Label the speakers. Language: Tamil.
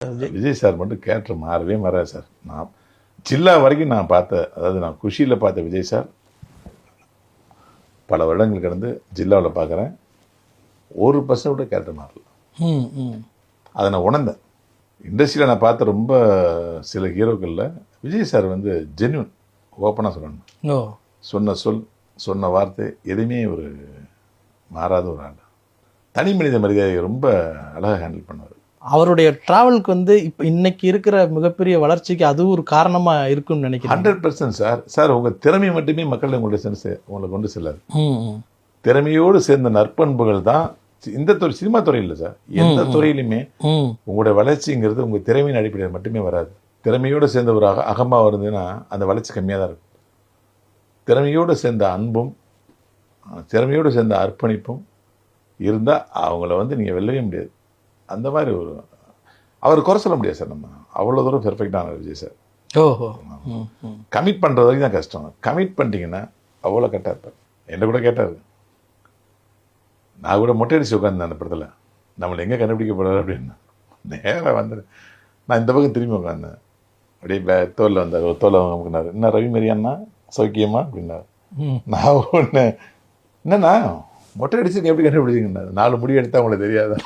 Speaker 1: விஜய் சார் மட்டும் கேரக்டர் மாறவே மாறாது சார். நான் சில்லா வரைக்கும் நான் பார்த்த, அதாவது நான் குஷியில் பார்த்த விஜய் சார் பல வருடங்கள் கடந்து ஜில்லாவில் பார்க்குறேன். 1% கூட கேரக்டர் மாறல. அதை நான் உணர்ந்தேன். இண்டஸ்ட்ரியில் நான் பார்த்த ரொம்ப சில ஹீரோக்களில் விஜய் சார் வந்து ஜென்யூன், ஓப்பனாக சொல்லணும். சொன்ன சொல், சொன்ன வார்த்தை எதுவுமே ஒரு மாறாத ஒரு ஆள். தனி மனித மரியாதையை ரொம்ப அழகாக ஹேண்டில் பண்ணுவார்.
Speaker 2: அவருடைய டிராவலுக்கு வந்து இப்போ இன்னைக்கு இருக்கிற மிகப்பெரிய வளர்ச்சிக்கு அது ஒரு காரணமாக இருக்குன்னு நினைக்கிறேன்.
Speaker 1: 100% சார். சார் உங்கள் திறமை மட்டுமே மக்கள் உங்களை கொண்டு செல்லாது. திறமையோடு சேர்ந்த நற்பண்புகள் தான் இந்த துறை, சினிமா துறை இல்லை சார், எந்த துறையிலுமே உங்களுடைய வளர்ச்சிங்கிறது உங்கள் திறமையின் அடிப்படையில் மட்டுமே வராது. திறமையோடு சேர்ந்த ஒரு அகமாக வருதுன்னா அந்த வளர்ச்சி கம்மியாக தான் இருக்கும். திறமையோடு சேர்ந்த அன்பும் திறமையோடு சேர்ந்த அர்ப்பணிப்பும் இருந்தால் அவங்கள வந்து நீங்கள் வெல்லவே முடியாது. அந்த மாதிரி ஒரு அவர் குறை சொல்ல முடியாது சார். நம்ம அவ்வளோ தூரம் பெர்ஃபெக்டான விஜய் சார். கமிட் பண்ணுறது வரைக்கும் தான் கஷ்டம். கமிட் பண்ணிட்டீங்கன்னா அவ்வளோ கரெக்டாக இருப்பார். என்ன கூட கேட்டார், நான் கூட மொட்டை அடிச்சு உட்காந்தேன் அந்த படத்தில், நம்மளை எங்கே கண்டுபிடிக்கப்படுறாரு அப்படின்னு. நேராக வந்து நான் இந்த பக்கம் திரும்பி உட்காந்தேன். அப்படியே தோலில் வந்தார். ஒரு தோலை அமுக்குனார். என்ன ரவி மரியான்னா சௌக்கியமா அப்படின்னாரு. நான் ஒன்று என்னண்ணா மொட்டை அடிச்சு எப்படி கண்டுபிடிச்சிங்கன்னா, 4 முடி எடுத்தால் உங்களுக்கு தெரியாதா?